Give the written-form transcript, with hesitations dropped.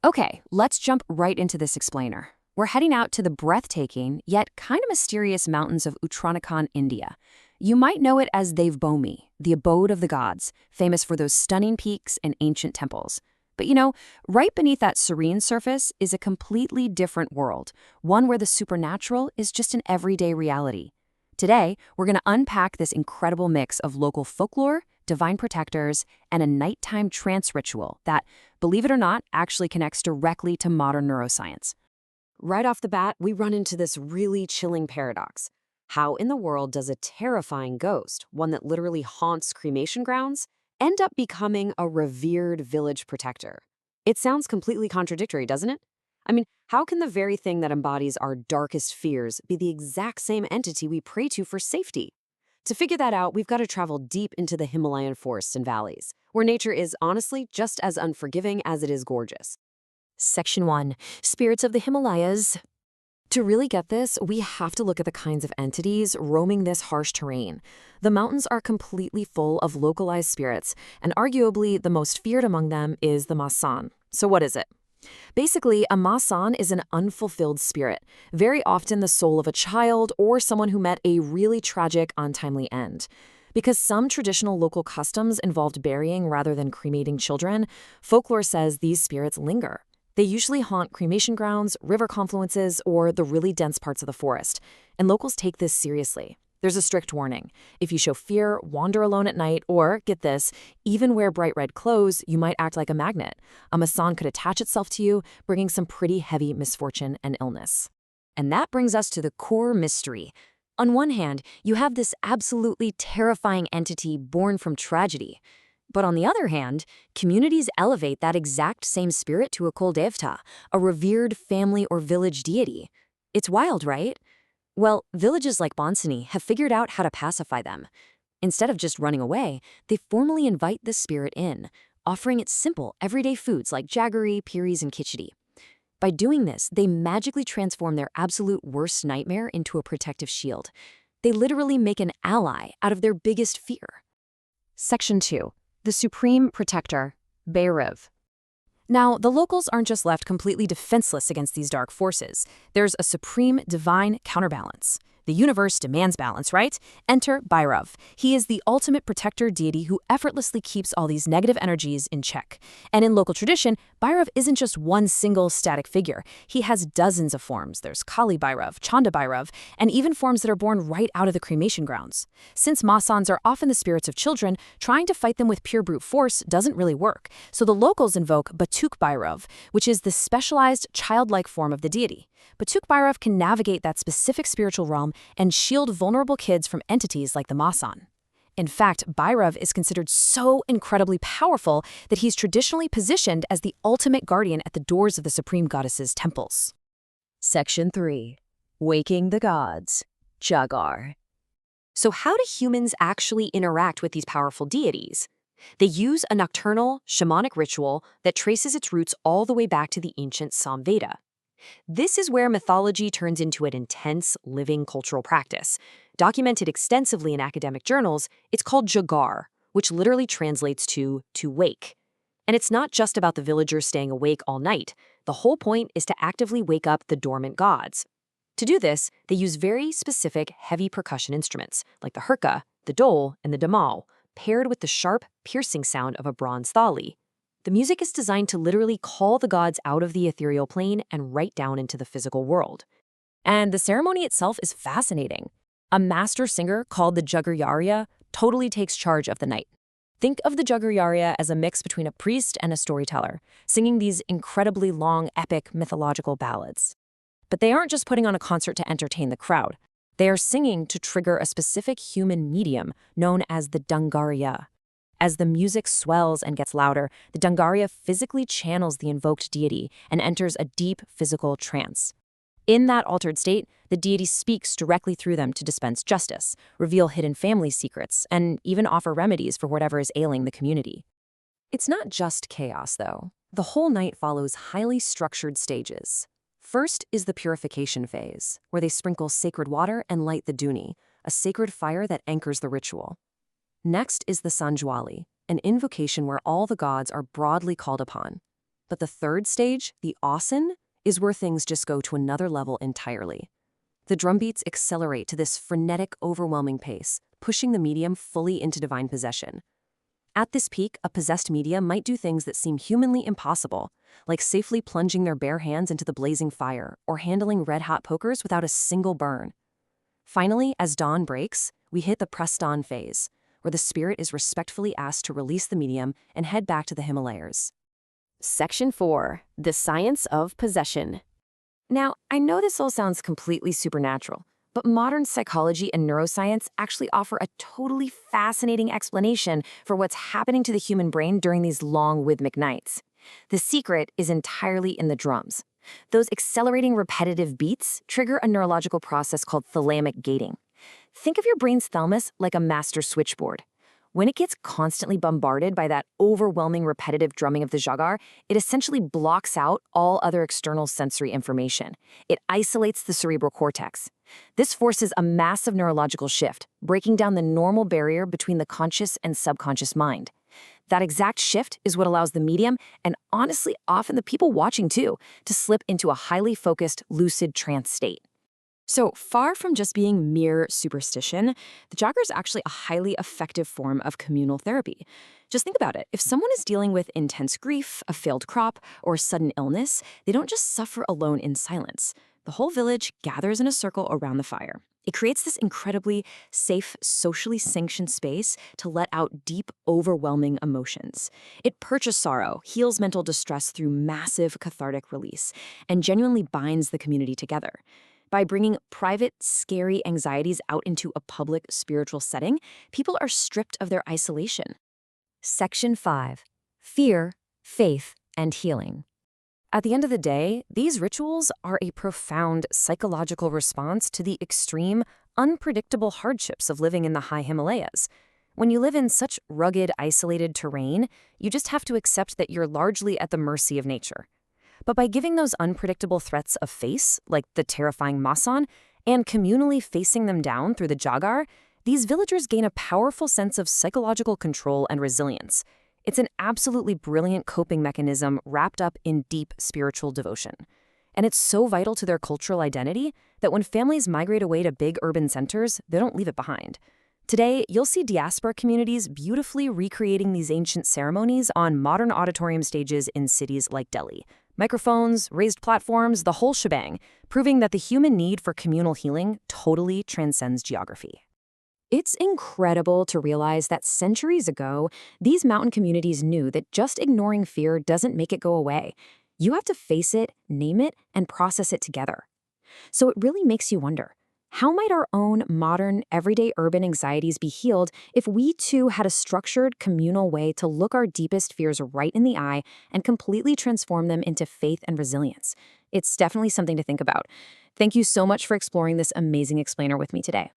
Okay, let's jump right into this explainer. We're heading out to the breathtaking, yet kind of mysterious mountains of Uttarakhand, India. You might know it as Devbhoomi, the abode of the gods, famous for those stunning peaks and ancient temples. But right beneath that serene surface is a completely different world, one where the supernatural is just an everyday reality. Today, we're going to unpack this incredible mix of local folklore, divine protectors, and a nighttime trance ritual that, believe it or not, actually connects directly to modern neuroscience. Right off the bat, we run into this really chilling paradox. How in the world does a terrifying ghost, one that literally haunts cremation grounds, end up becoming a revered village protector? It sounds completely contradictory, doesn't it? I mean, how can the very thing that embodies our darkest fears be the exact same entity we pray to for safety? To figure that out, we've got to travel deep into the Himalayan forests and valleys, where nature is honestly just as unforgiving as it is gorgeous. Section 1. Spirits of the Himalayas. To really get this, we have to look at the kinds of entities roaming this harsh terrain. The mountains are completely full of localized spirits, and arguably the most feared among them is the Masan. So what is it? Basically, a Masan is an unfulfilled spirit, very often the soul of a child or someone who met a really tragic, untimely end. Because some traditional local customs involved burying rather than cremating children, folklore says these spirits linger. They usually haunt cremation grounds, river confluences, or the really dense parts of the forest, and locals take this seriously. There's a strict warning. If you show fear, wander alone at night, or, get this, even wear bright red clothes, you might act like a magnet. A Masan could attach itself to you, bringing some pretty heavy misfortune and illness. And that brings us to the core mystery. On one hand, you have this absolutely terrifying entity born from tragedy. But on the other hand, communities elevate that exact same spirit to a Masan Devta, a revered family or village deity. It's wild, right? Well, villages like Bonsani have figured out how to pacify them. Instead of just running away, they formally invite the spirit in, offering it simple, everyday foods like jaggery, puris, and khichdi. By doing this, they magically transform their absolute worst nightmare into a protective shield. They literally make an ally out of their biggest fear. Section 2. The Supreme Protector, Bhairav. Now, the locals aren't just left completely defenseless against these dark forces. There's a supreme divine counterbalance. The universe demands balance, right? Enter Bhairav. He is the ultimate protector deity who effortlessly keeps all these negative energies in check. And in local tradition, Bhairav isn't just one single static figure. He has dozens of forms. There's Kali Bhairav, Chanda Bhairav, and even forms that are born right out of the cremation grounds. Since Masans are often the spirits of children, trying to fight them with pure brute force doesn't really work. So the locals invoke Batuk Bhairav, which is the specialized childlike form of the deity. Batuk Bhairav can navigate that specific spiritual realm and shield vulnerable kids from entities like the Masan. In fact, Bhairav is considered so incredibly powerful that he's traditionally positioned as the ultimate guardian at the doors of the supreme goddess's temples. Section 3. Waking the Gods, Jagar. So how do humans actually interact with these powerful deities? They use a nocturnal, shamanic ritual that traces its roots all the way back to the ancient Samveda. This is where mythology turns into an intense, living cultural practice. Documented extensively in academic journals, it's called Jagar, which literally translates to wake. And it's not just about the villagers staying awake all night. The whole point is to actively wake up the dormant gods. To do this, they use very specific, heavy percussion instruments, like the hurka, the dole, and the damal, paired with the sharp, piercing sound of a bronze thali. The music is designed to literally call the gods out of the ethereal plane and right down into the physical world. And the ceremony itself is fascinating. A master singer called the Jagaryaria totally takes charge of the night. Think of the Jagaryaria as a mix between a priest and a storyteller, singing these incredibly long, epic, mythological ballads. But they aren't just putting on a concert to entertain the crowd. They are singing to trigger a specific human medium known as the Dangarya. As the music swells and gets louder, the Dangarya physically channels the invoked deity and enters a deep physical trance. In that altered state, the deity speaks directly through them to dispense justice, reveal hidden family secrets, and even offer remedies for whatever is ailing the community. It's not just chaos, though. The whole night follows highly structured stages. First is the purification phase, where they sprinkle sacred water and light the duni, a sacred fire that anchors the ritual. Next is the Sanjwali, an invocation where all the gods are broadly called upon. But the third stage, the Asen, is where things just go to another level entirely. The drumbeats accelerate to this frenetic, overwhelming pace, pushing the medium fully into divine possession. At this peak, a possessed medium might do things that seem humanly impossible, like safely plunging their bare hands into the blazing fire or handling red-hot pokers without a single burn. Finally, as dawn breaks, we hit the press-dawn phase, where the spirit is respectfully asked to release the medium and head back to the Himalayas. Section 4. The Science of Possession. Now, I know this all sounds completely supernatural, but modern psychology and neuroscience actually offer a totally fascinating explanation for what's happening to the human brain during these long rhythmic nights. The secret is entirely in the drums. Those accelerating repetitive beats trigger a neurological process called thalamic gating. Think of your brain's thalamus like a master switchboard. When it gets constantly bombarded by that overwhelming repetitive drumming of the jagar, it essentially blocks out all other external sensory information. It isolates the cerebral cortex. This forces a massive neurological shift, breaking down the normal barrier between the conscious and subconscious mind. That exact shift is what allows the medium, and honestly often the people watching too, to slip into a highly focused, lucid trance state. So far from just being mere superstition, the jagar is actually a highly effective form of communal therapy. Just think about it. If someone is dealing with intense grief, a failed crop, or sudden illness, they don't just suffer alone in silence. The whole village gathers in a circle around the fire. It creates this incredibly safe, socially sanctioned space to let out deep, overwhelming emotions. It purges sorrow, heals mental distress through massive cathartic release, and genuinely binds the community together. By bringing private, scary anxieties out into a public spiritual setting, people are stripped of their isolation. Section 5. Fear, Faith, and Healing. At the end of the day, these rituals are a profound psychological response to the extreme, unpredictable hardships of living in the high Himalayas. When you live in such rugged, isolated terrain, you just have to accept that you're largely at the mercy of nature. But by giving those unpredictable threats a face, like the terrifying Masan, and communally facing them down through the jagar, these villagers gain a powerful sense of psychological control and resilience. It's an absolutely brilliant coping mechanism wrapped up in deep spiritual devotion. And it's so vital to their cultural identity that when families migrate away to big urban centers, they don't leave it behind. Today, you'll see diaspora communities beautifully recreating these ancient ceremonies on modern auditorium stages in cities like Delhi. Microphones, raised platforms, the whole shebang, proving that the human need for communal healing totally transcends geography. It's incredible to realize that centuries ago, these mountain communities knew that just ignoring fear doesn't make it go away. You have to face it, name it, and process it together. So it really makes you wonder, how might our own modern, everyday urban anxieties be healed if we too had a structured, communal way to look our deepest fears right in the eye and completely transform them into faith and resilience? It's definitely something to think about. Thank you so much for exploring this amazing explainer with me today.